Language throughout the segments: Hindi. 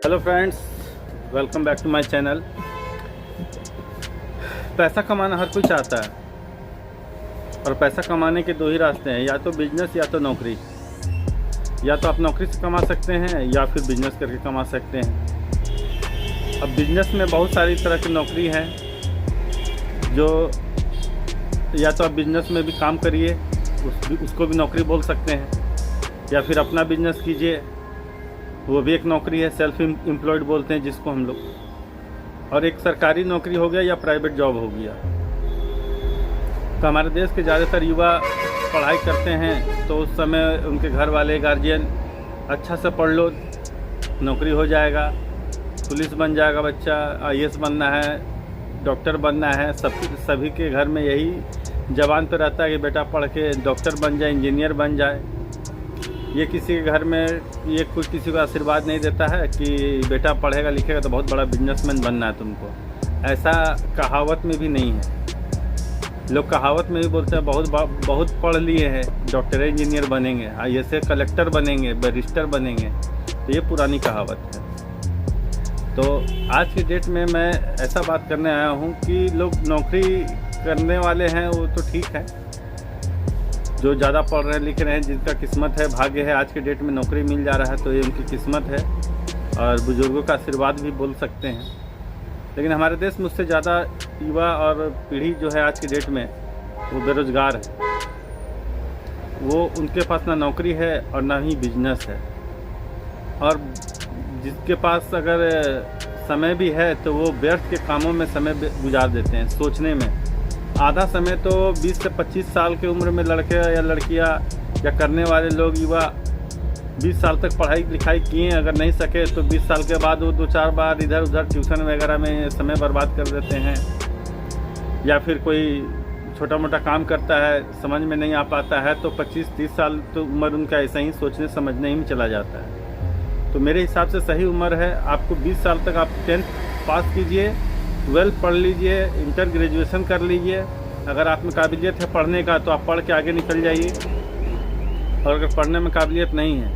Hello friends, welcome back to my channel. पैसा कमाना हर कोई चाहता है और पैसा कमाने के दो ही रास्ते हैं, या तो बिजनेस या तो नौकरी। या तो आप नौकरी से कमा सकते हैं या फिर बिजनेस करके कमा सकते हैं। अब बिजनेस में बहुत सारी तरह की नौकरी है, जो या तो आप बिजनेस में भी काम करिए, उसको भी नौकरी बोल सकते हैं, या फिर अपना बिजनेस कीजिए, वो भी एक नौकरी है, सेल्फ एम्प्लॉयड बोलते हैं जिसको हम लोग। और एक सरकारी नौकरी हो गया या प्राइवेट जॉब हो गया। तो हमारे देश के ज़्यादातर युवा पढ़ाई करते हैं तो उस समय उनके घर वाले गार्जियन अच्छा से पढ़ लो, नौकरी हो जाएगा, पुलिस बन जाएगा बच्चा, IAS बनना है, डॉक्टर बनना है। सभी के घर में यही जबान पे रहता है कि बेटा पढ़ के डॉक्टर बन जाए, इंजीनियर बन जाए। ये किसी के घर में ये कोई किसी को आशीर्वाद नहीं देता है कि बेटा पढ़ेगा लिखेगा तो बहुत बड़ा बिजनेसमैन बनना है तुमको। ऐसा कहावत में भी नहीं है। लोग कहावत में भी बोलते हैं बहुत पढ़ लिए हैं, डॉक्टर इंजीनियर बनेंगे, ऐसे कलेक्टर बनेंगे, बैरिस्टर बनेंगे। तो ये पुरानी कहावत है। तो आज की डेट में मैं ऐसा बात करने आया हूँ कि लोग नौकरी करने वाले हैं वो तो ठीक है, जो ज़्यादा पढ़ रहे हैं लिख रहे हैं, जिनका किस्मत है, भाग्य है, आज के डेट में नौकरी मिल जा रहा है तो ये उनकी किस्मत है और बुज़ुर्गों का आशीर्वाद भी बोल सकते हैं। लेकिन हमारे देश में उससे ज़्यादा युवा और पीढ़ी जो है आज की डेट में वो बेरोज़गार है। वो उनके पास ना नौकरी है और ना ही बिजनेस है। और जिसके पास अगर समय भी है तो वो व्यर्थ के कामों में समय गुजार देते हैं, सोचने में। आधा समय तो 20 से 25 साल की उम्र में लड़के या लड़कियां या करने वाले लोग युवा 20 साल तक पढ़ाई लिखाई किए, अगर नहीं सके तो 20 साल के बाद वो 2-4 बार इधर उधर ट्यूशन वगैरह में समय बर्बाद कर देते हैं। या फिर कोई छोटा मोटा काम करता है, समझ में नहीं आ पाता है तो 25-30 साल तो उम्र उनका ऐसा ही सोचने समझने ही में चला जाता है। तो मेरे हिसाब से सही उम्र है आपको 20 साल तक आप 10th पास कीजिए, 12 पढ़ लीजिए, इंटर ग्रेजुएशन कर लीजिए। अगर आप में काबिलियत है पढ़ने का तो आप पढ़ के आगे निकल जाइए। और अगर पढ़ने में काबिलियत नहीं है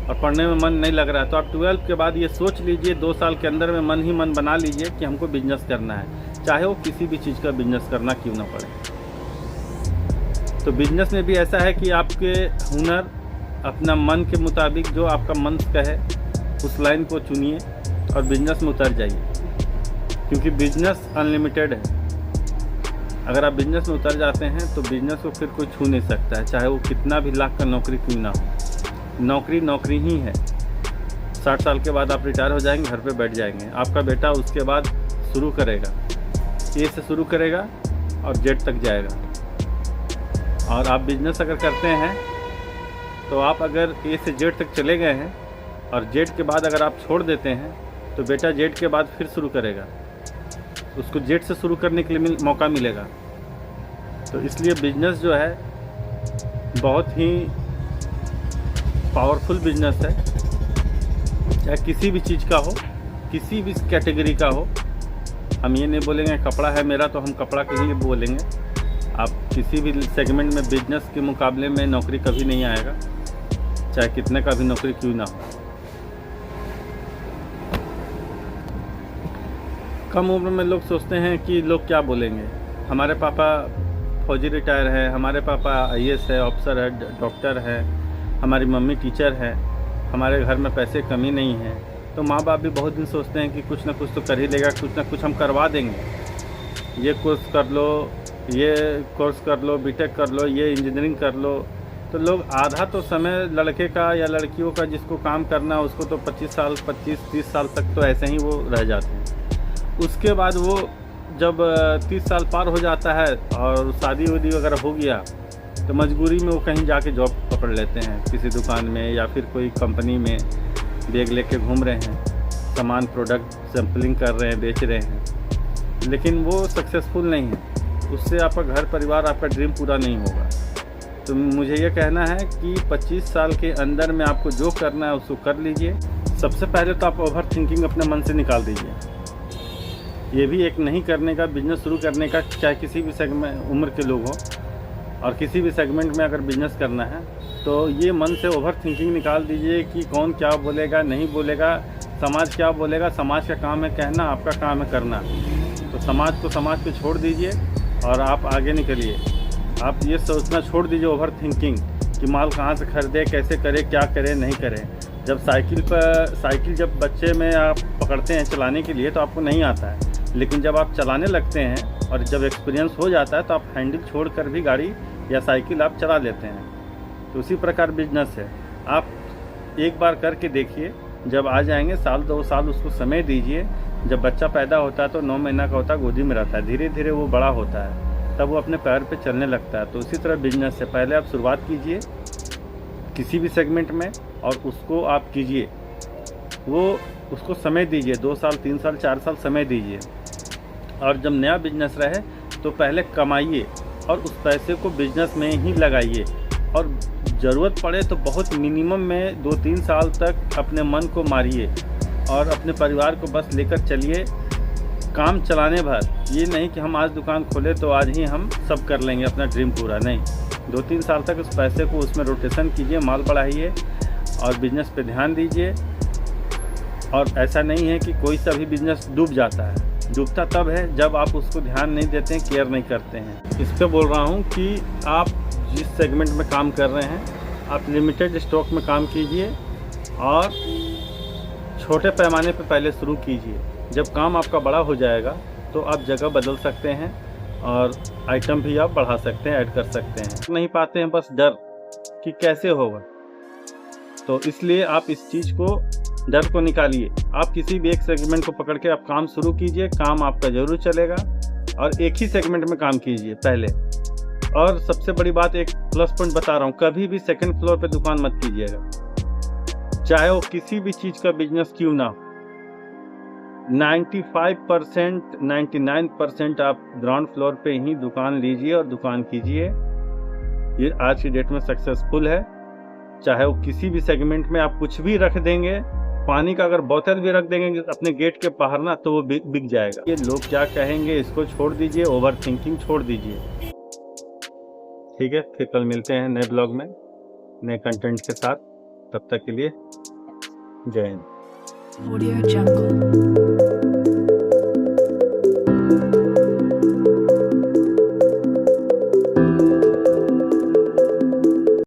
और पढ़ने में मन नहीं लग रहा है तो आप 12 के बाद ये सोच लीजिए, 2 साल के अंदर में मन बना लीजिए कि हमको बिजनेस करना है, चाहे वो किसी भी चीज़ का बिजनेस करना क्यों ना पड़े। तो बिजनेस में भी ऐसा है कि आपके हुनर अपना मन के मुताबिक जो आपका मन कहे उस लाइन को चुनिए और बिजनेस में उतर जाइए, क्योंकि बिजनेस अनलिमिटेड है। अगर आप बिजनेस में उतर जाते हैं तो बिजनेस को फिर कोई छू नहीं सकता है, चाहे वो कितना भी लाख का नौकरी क्यों ना हो। नौकरी ही है। 60 साल के बाद आप रिटायर हो जाएंगे, घर पे बैठ जाएंगे। आपका बेटा उसके बाद शुरू करेगा, A से शुरू करेगा और Z तक जाएगा। और आप बिजनेस अगर करते हैं तो आप अगर A से Z तक चले गए हैं और Z के बाद अगर आप छोड़ देते हैं तो बेटा Z के बाद फिर शुरू करेगा, उसको Z से शुरू करने के लिए मौका मिलेगा। तो इसलिए बिजनेस जो है बहुत ही पावरफुल बिजनेस है, चाहे किसी भी चीज़ का हो, किसी भी कैटेगरी का हो। हम ये नहीं बोलेंगे कपड़ा है मेरा तो हम कपड़ा के ही बोलेंगे। आप किसी भी सेगमेंट में बिजनेस के मुकाबले में नौकरी कभी नहीं आएगा, चाहे कितने का भी नौकरी क्यों ना हो। कम उम्र में लोग सोचते हैं कि लोग क्या बोलेंगे। हमारे पापा फौजी रिटायर है, हमारे पापा IAS है, ऑफिसर है, डॉक्टर है, हमारी मम्मी टीचर है, हमारे घर में पैसे कमी नहीं है। तो माँ बाप भी बहुत दिन सोचते हैं कि कुछ ना कुछ तो कर ही लेगा, कुछ ना कुछ हम करवा देंगे। ये कोर्स कर लो, ये कोर्स कर लो, बीटेक कर लो, ये इंजीनियरिंग कर लो। तो लोग आधा तो समय लड़के का या लड़कियों का जिसको काम करना उसको तो 25-30 साल तक तो ऐसे ही वो रह जाते हैं। उसके बाद वो जब 30 साल पार हो जाता है और शादी वादी वगैरह हो गया तो मजबूरी में वो कहीं जाके जॉब पकड़ लेते हैं, किसी दुकान में या फिर कोई कंपनी में बैग लेके घूम रहे हैं, सामान प्रोडक्ट सैम्पलिंग कर रहे हैं, बेच रहे हैं, लेकिन वो सक्सेसफुल नहीं है। उससे आपका घर परिवार, आपका ड्रीम पूरा नहीं होगा। तो मुझे ये कहना है कि 25 साल के अंदर में आपको जो करना है उसको कर लीजिए। सबसे पहले तो आप ओवर थिंकिंग अपने मन से निकाल दीजिए। ये भी एक नहीं करने का, बिजनेस शुरू करने का, चाहे किसी भी सेगमेंट उम्र के लोग हों और किसी भी सेगमेंट में अगर बिजनेस करना है तो ये मन से ओवर थिंकिंग निकाल दीजिए कि कौन क्या बोलेगा नहीं बोलेगा। समाज क्या बोलेगा, समाज का काम है कहना, आपका काम है करना। तो समाज को समाज पे छोड़ दीजिए और आप आगे निकलिए। आप ये सोचना छोड़ दीजिए ओवर थिंकिंग कि माल कहाँ से खरीदे, कैसे करे, क्या करे, नहीं करे। जब साइकिल जब बच्चे में आप पकड़ते हैं चलाने के लिए तो आपको नहीं आता है, लेकिन जब आप चलाने लगते हैं और जब एक्सपीरियंस हो जाता है तो आप हैंडल छोड़कर भी गाड़ी या साइकिल आप चला लेते हैं। तो उसी प्रकार बिजनेस है, आप एक बार करके देखिए, जब आ जाएंगे साल 2 साल उसको समय दीजिए। जब बच्चा पैदा होता है तो 9 महीना का होता है, गोदी में रहता है, धीरे धीरे वो बड़ा होता है, तब वो अपने पैर पे चलने लगता है। तो उसी तरह बिजनेस है, पहले आप शुरुआत कीजिए किसी भी सेगमेंट में और उसको आप कीजिए, वो उसको समय दीजिए, 2 साल 3 साल 4 साल समय दीजिए। और जब नया बिजनेस रहे तो पहले कमाइए और उस पैसे को बिजनेस में ही लगाइए, और ज़रूरत पड़े तो बहुत मिनिमम में 2-3 साल तक अपने मन को मारिए और अपने परिवार को बस लेकर चलिए काम चलाने भर। ये नहीं कि हम आज दुकान खोले तो आज ही हम सब कर लेंगे अपना ड्रीम पूरा, नहीं। 2-3 साल तक उस पैसे को उसमें रोटेशन कीजिए, माल बढ़ाइए और बिजनेस पे ध्यान दीजिए। और ऐसा नहीं है कि कोई सा भी बिजनेस डूब जाता है, डूबता तब है जब आप उसको ध्यान नहीं देते हैं, केयर नहीं करते हैं। इस पे बोल रहा हूँ कि आप जिस सेगमेंट में काम कर रहे हैं आप लिमिटेड स्टॉक में काम कीजिए और छोटे पैमाने पे पहले शुरू कीजिए। जब काम आपका बड़ा हो जाएगा तो आप जगह बदल सकते हैं और आइटम भी आप बढ़ा सकते हैं, ऐड कर सकते हैं। नहीं पाते हैं बस डर कि कैसे होगा, तो इसलिए आप इस चीज़ को, डर को निकालिए। आप किसी भी एक सेगमेंट को पकड़ के आप काम शुरू कीजिए, काम आपका ज़रूर चलेगा। और एक ही सेगमेंट में काम कीजिए पहले। और सबसे बड़ी बात, एक प्लस पॉइंट बता रहा हूँ, कभी भी सेकंड फ्लोर पे दुकान मत कीजिएगा, चाहे वो किसी भी चीज़ का बिजनेस क्यों ना हो। 95% 99% आप ग्राउंड फ्लोर पे ही दुकान लीजिए और दुकान कीजिए। ये आज की डेट में सक्सेसफुल है। चाहे वो किसी भी सेगमेंट में आप कुछ भी रख देंगे, पानी का अगर बोतल भी रख देंगे अपने गेट के बाहर ना, तो वो बिक जाएगा। ये लोग क्या कहेंगे इसको छोड़ दीजिए, ओवर थिंकिंग छोड़ दीजिए। ठीक है, फिर कल मिलते हैं नए ब्लॉग में नए कंटेंट के साथ। तब तक के लिए जय हिंद। Audio Jungle।